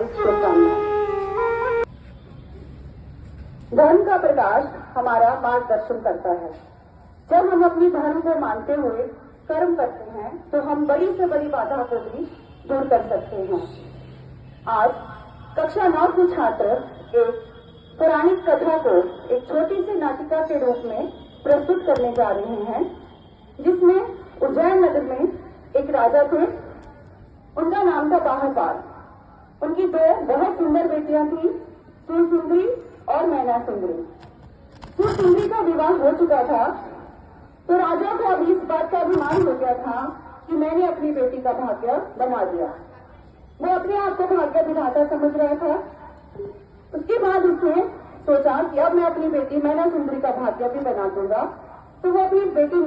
हार्दिक शुभकामनाएं। धर्म का प्रकाश हमारा मार्गदर्शन करता है। जब हम अपनी धर्म को मानते हुए कर्म करते हैं तो हम बड़ी से बड़ी बाधा को भी दूर कर सकते हैं। आज कक्षा 9 के छात्र एक पौराणिक कथा को एक छोटी सी नाटिका के रूप में प्रस्तुत करने जा रहे हैं, जिसमें उज्जैन नगर में एक राजा थे। उनका नाम था बाहुपाल। उनकी दो बहुत सुंदर बेटियां थी, सुरसुंदरी और मैना सुंदरी। सुरसुंदरी का विवाह हो चुका था तो राजा को अब इस बात का अभिमान हो गया था कि मैंने अपनी बेटी का भाग्य बना दिया। वो अपने आप को भाग्य विधाता समझ रहा था। उसके बाद उसने सोचा कि अब मैं अपनी बेटी मैना सुंदरी का भाग्य भी बना दूंगा। तो वो अपनी बेटी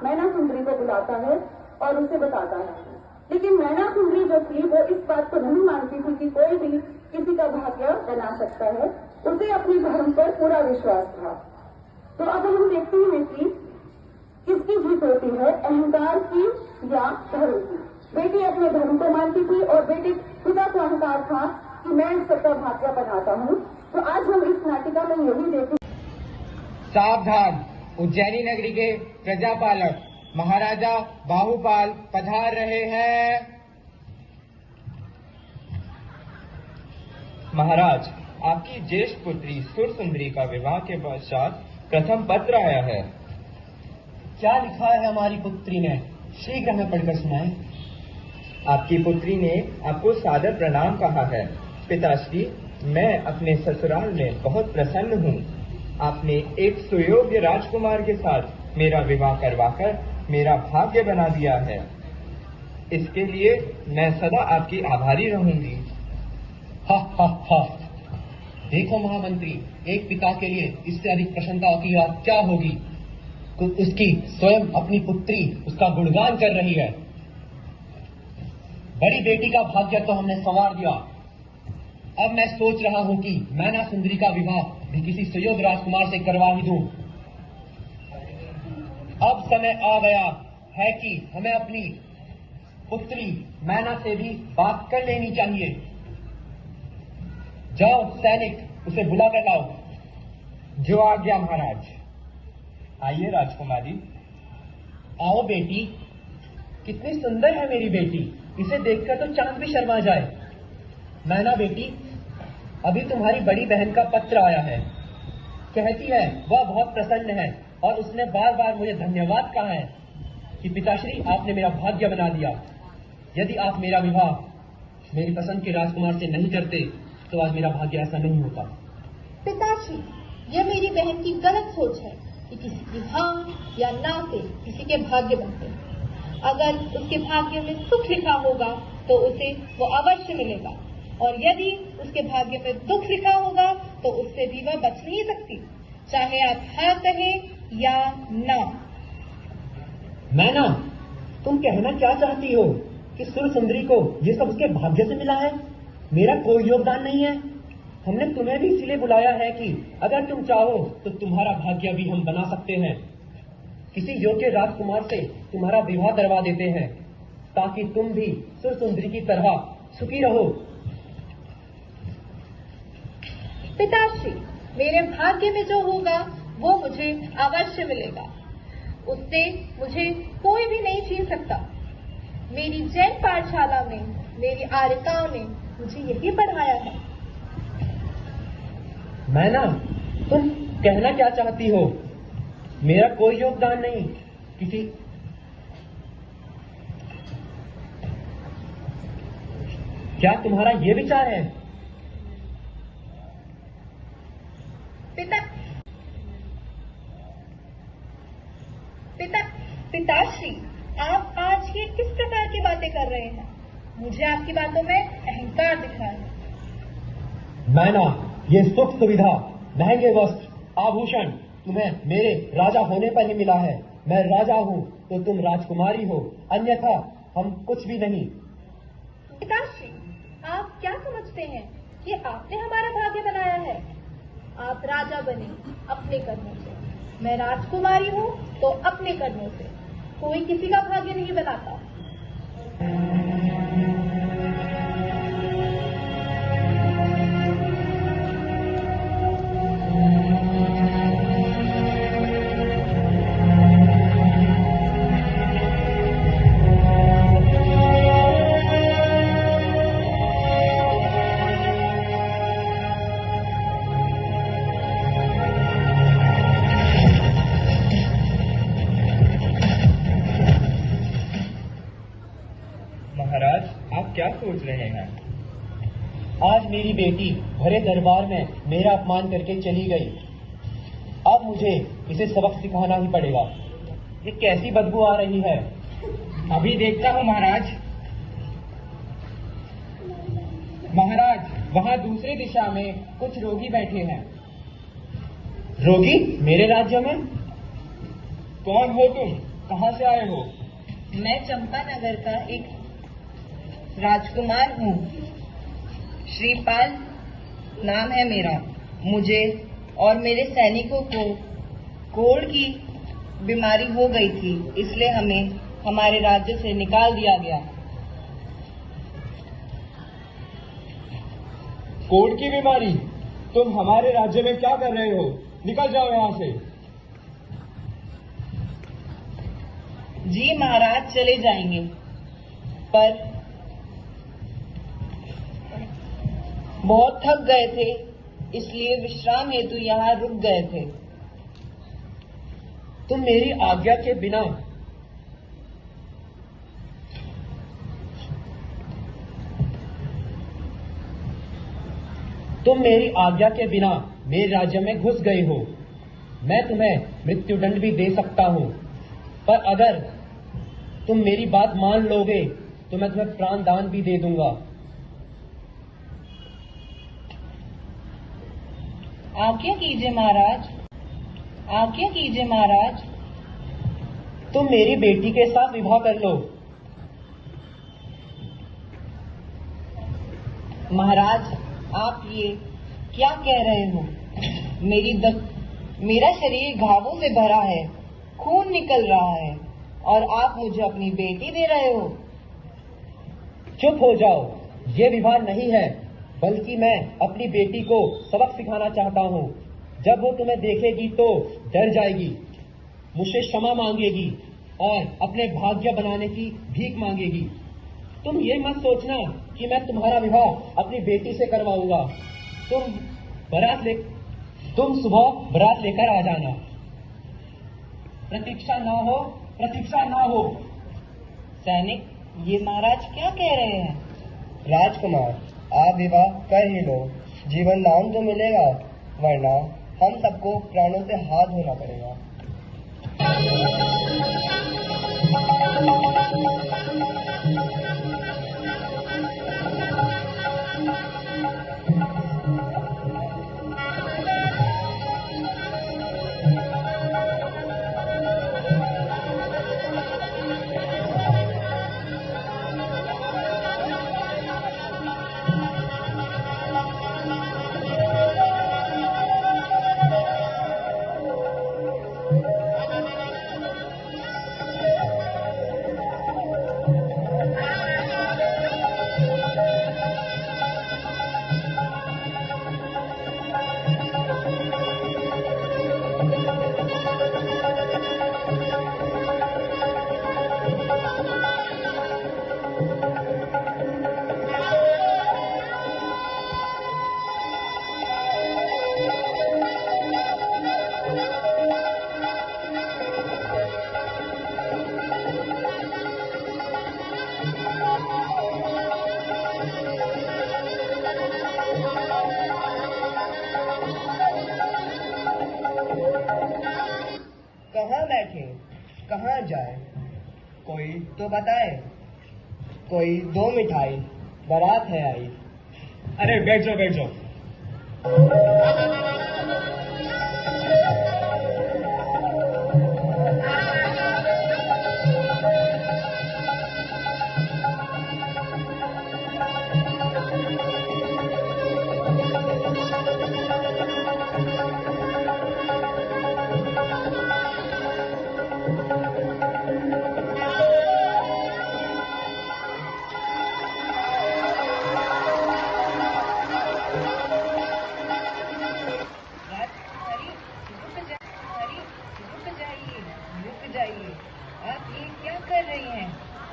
मैना सुंदरी को बुलाता है और उसे बताता है। लेकिन मैना सुंदरी जो थी वो इस बात को नहीं मानती थी कि कोई भी किसी का भाग्य बना सकता है। उसे अपने धर्म पर पूरा विश्वास था। तो अब हम देखते हैं कि किसकी जीत होती है, अहंकार की या धर्म की। बेटी अपने धर्म को मानती थी और बेटी पिता को अहंकार था कि मैं सबका भाग्य बनाता हूँ। तो आज हम इस नाटिका में यही देखें। सावधान, उज्जैनी नगरी के प्रजापालक महाराजा बाहुपाल पधार रहे हैं। महाराज, आपकी ज्येष्ठ पुत्री सुरसुंदरी का विवाह के पश्चात प्रथम पत्र आया है। क्या लिखा है हमारी पुत्री ने? शीघ्र हमें पढ़कर सुनाएं। आपकी पुत्री ने आपको सादर प्रणाम कहा है। पिताश्री, मैं अपने ससुराल में बहुत प्रसन्न हूँ। आपने एक सुयोग्य राजकुमार के साथ मेरा विवाह करवाकर मेरा भाग्य बना दिया है। इसके लिए मैं सदा आपकी आभारी रहूंगी। हा हा हा। देखो महामंत्री, एक पिता के लिए इससे अधिक प्रसन्नता की बात क्या होगी। उसकी स्वयं अपनी पुत्री उसका गुणगान कर रही है। बड़ी बेटी का भाग्य तो हमने संवार दिया। अब मैं सोच रहा हूं कि मैना सुंदरी का विवाह भी किसी सुयोग्य राजकुमार से करवा ही दूं। अब समय आ गया है कि हमें अपनी पुत्री मैना से भी बात कर लेनी चाहिए। जाओ सैनिक, उसे बुला कर लाओ। जो आज्ञा महाराज। आइए राजकुमारी। आओ बेटी। कितनी सुंदर है मेरी बेटी, इसे देखकर तो चांद भी शर्मा जाए। मैना बेटी, अभी तुम्हारी बड़ी बहन का पत्र आया है। कहती है वह बहुत प्रसन्न है और उसने बार बार मुझे धन्यवाद कहा है कि पिताश्री आपने मेरा भाग्य बना दिया। यदि आप मेरा विवाह मेरी पसंद के राजकुमार से नहीं करते तो आज मेरा भाग्य ऐसा नहीं होता। पिताश्री, यह मेरी बहन की गलत सोच है कि किसी की हाँ या ना से किसी के भाग्य बनते हैं। अगर उसके भाग्य में सुख लिखा होगा तो उसे वो अवश्य मिलेगा, और यदि उसके भाग्य में दुख लिखा होगा तो उससे भी वह बच नहीं सकती, चाहे आप हाँ कहें या ना। मैना, तुम कहना क्या चाहती हो कि सुरसुंदरी को ये सब उसके भाग्य से मिला है? मेरा कोई योगदान नहीं है। हमने तुम्हें भी इसलिए बुलाया है कि अगर तुम चाहो तो तुम्हारा भाग्य भी हम बना सकते हैं। किसी योग्य राजकुमार से तुम्हारा विवाह करवा देते हैं ताकि तुम भी सुरसुंदरी की तरह सुखी रहो। पिताश्री, मेरे भाग्य में जो होगा वो मुझे अवश्य मिलेगा। उससे मुझे कोई भी नहीं छीन सकता। मेरी जैन पाठशाला में मेरी आर्यताओं ने मुझे यही पढ़ाया है। मैना, तुम कहना क्या चाहती हो? मेरा कोई योगदान नहीं किसी। क्या तुम्हारा ये विचार है? पिताश्री, आप आज ये किस प्रकार की बातें कर रहे हैं? मुझे आपकी बातों में अहंकार दिख रहा है। मैना, ये सुख सुविधा, महंगे वस्त्र, आभूषण तुम्हें मेरे राजा होने पर ही मिला है। मैं राजा हूँ तो तुम राजकुमारी हो, अन्यथा हम कुछ भी नहीं। पिताश्री, आप क्या समझते हैं कि आपने हमारा भाग्य बनाया है? आप राजा बने अपने कर्मों से, मैं राजकुमारी हूँ तो अपने कर्मों से। कोई किसी का भाग्य नहीं बनाता। सोच रहे हैं? आज मेरी बेटी भरे दरबार में मेरा अपमान करके चली गई। अब मुझे इसे सबक सिखाना ही पड़ेगा। ये कैसी बदबू आ रही है? अभी देखता हूँ महाराज। महाराज, वहाँ दूसरी दिशा में कुछ रोगी बैठे हैं। रोगी मेरे राज्य में? कौन हो तुम? कहाँ से आए हो? मैं चंपानगर का एक राजकुमार हूँ। श्रीपाल नाम है मेरा। मुझे और मेरे सैनिकों को कोढ़ की बीमारी हो गई थी, इसलिए हमें हमारे राज्य से निकाल दिया गया। कोढ़ की बीमारी? तुम हमारे राज्य में क्या कर रहे हो? निकल जाओ यहाँ से। जी महाराज, चले जाएंगे, पर बहुत थक गए थे, इसलिए विश्राम हेतु यहाँ रुक गए थे। तुम मेरी आज्ञा के बिना मेरे राज्य में घुस गए हो। मैं तुम्हें मृत्युदंड भी दे सकता हूँ, पर अगर तुम मेरी बात मान लोगे तो मैं तुम्हें प्राण दान भी दे दूंगा। आज्ञा कीजिए महाराज, आज्ञा कीजिए महाराज। तुम मेरी बेटी के साथ विवाह कर लो। महाराज, आप ये क्या कह रहे हो? मेरा शरीर घावों से भरा है, खून निकल रहा है, और आप मुझे अपनी बेटी दे रहे हो? चुप हो जाओ। ये विवाह नहीं है, बल्कि मैं अपनी बेटी को सबक सिखाना चाहता हूँ। जब वो तुम्हें देखेगी तो डर जाएगी, मुझसे क्षमा मांगेगी और अपने भाग्य बनाने की भीख मांगेगी। तुम ये मत सोचना कि मैं तुम्हारा विवाह अपनी बेटी से करवाऊंगा। तुम सुबह बारात लेकर आ जाना। प्रतीक्षा ना हो। सैनिक, ये महाराज क्या कह रहे हैं? राजकुमार, आप विवाह कर ही लो, जीवन दान तो मिलेगा, वरना हम सबको प्राणों से हाथ धोना पड़ेगा। कहाँ बैठे, कहाँ जाए, कोई तो बताए। कोई दो मिठाई, बारात है आई। अरे बैठ जाओ।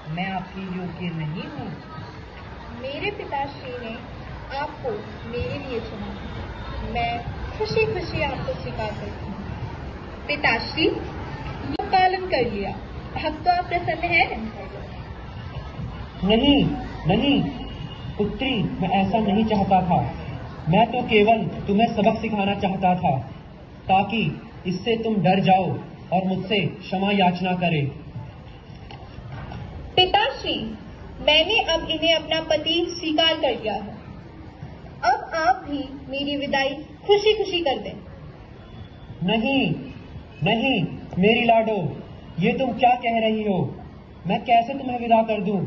मैं आपकी योग्य नहीं हूँ। मेरे पिताश्री ने आपको मेरे लिए चुना। मैं खुशी खुशी आपको स्वीकार करती हूँ। पिताश्री, ये पालन कर लिया, अब तो आप प्रसन्न हैं? नहीं, पुत्री, मैं ऐसा नहीं चाहता था। मैं तो केवल तुम्हें सबक सिखाना चाहता था ताकि इससे तुम डर जाओ और मुझसे क्षमा याचना करे। पिताश्री, मैंने अब इन्हें अपना पति स्वीकार कर लिया है। अब आप भी मेरी विदाई खुशी खुशी कर दें। नहीं नहीं मेरी लाडो, ये तुम क्या कह रही हो? मैं कैसे तुम्हें विदा कर दूं?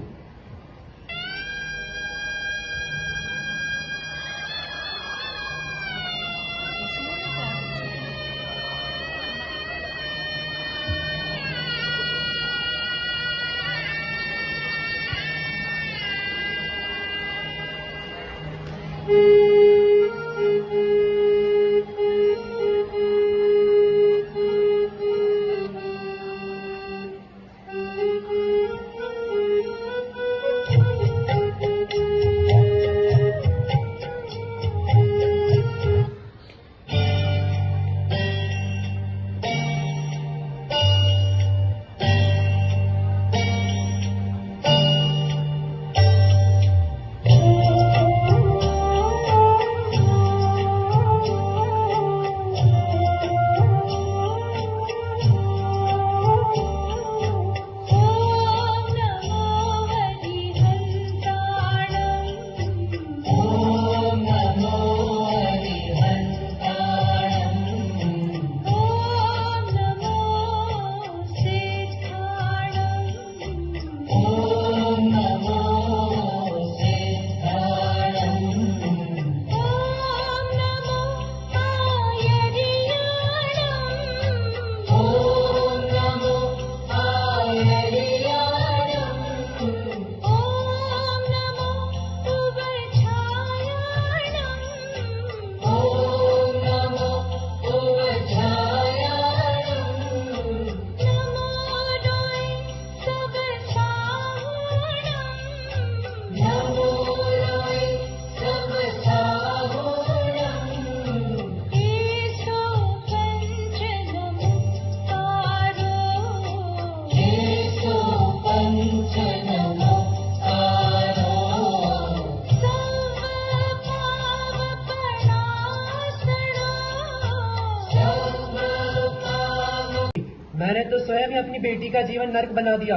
मैंने तो स्वयं ही अपनी बेटी का जीवन नर्क बना दिया।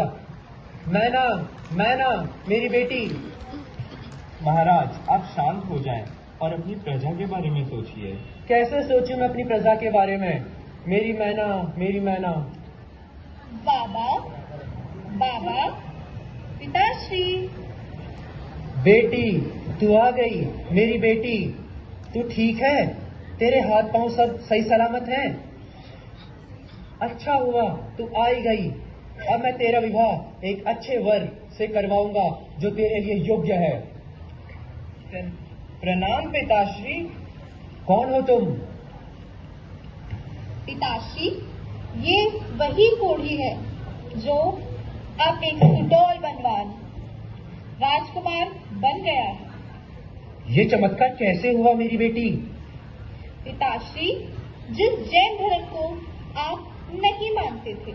मैना, मेरी बेटी। महाराज, आप शांत हो जाएं और अपनी प्रजा के बारे में सोचिए। कैसे सोचूं मैं अपनी प्रजा के बारे में? मेरी मैना। बाबा, पिताश्री। बेटी, तू आ गई। मेरी बेटी, तू ठीक है? तेरे हाथ पांव सब सही सलामत हैं? अच्छा हुआ तू आई गई। अब मैं तेरा विवाह एक अच्छे वर से करवाऊंगा जो तेरे लिए योग्य है। प्रणाम पिताश्री। कौन हो तुम? पिताश्री, ये वही कोढ़ी है जो अब एक सुडौल बनवान राजकुमार बन गया है। ये चमत्कार कैसे हुआ मेरी बेटी? पिताश्री, जिस जैन धर्म को आप नहीं मानते थे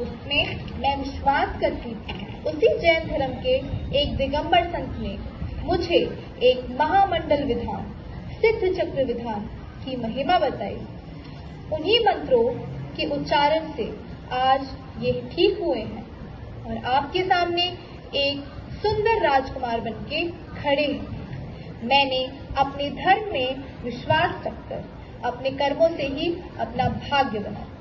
उसमें मैं विश्वास करती थी। उसी जैन धर्म के एक दिगंबर संत ने मुझे एक महामंडल विधान, सिद्ध चक्र विधान की महिमा बताई। उन्हीं मंत्रों के उच्चारण से आज ये ठीक हुए हैं और आपके सामने एक सुंदर राजकुमार बनके खड़े हैं। मैंने अपने धर्म में विश्वास रखकर अपने कर्मों से ही अपना भाग्य बनाया।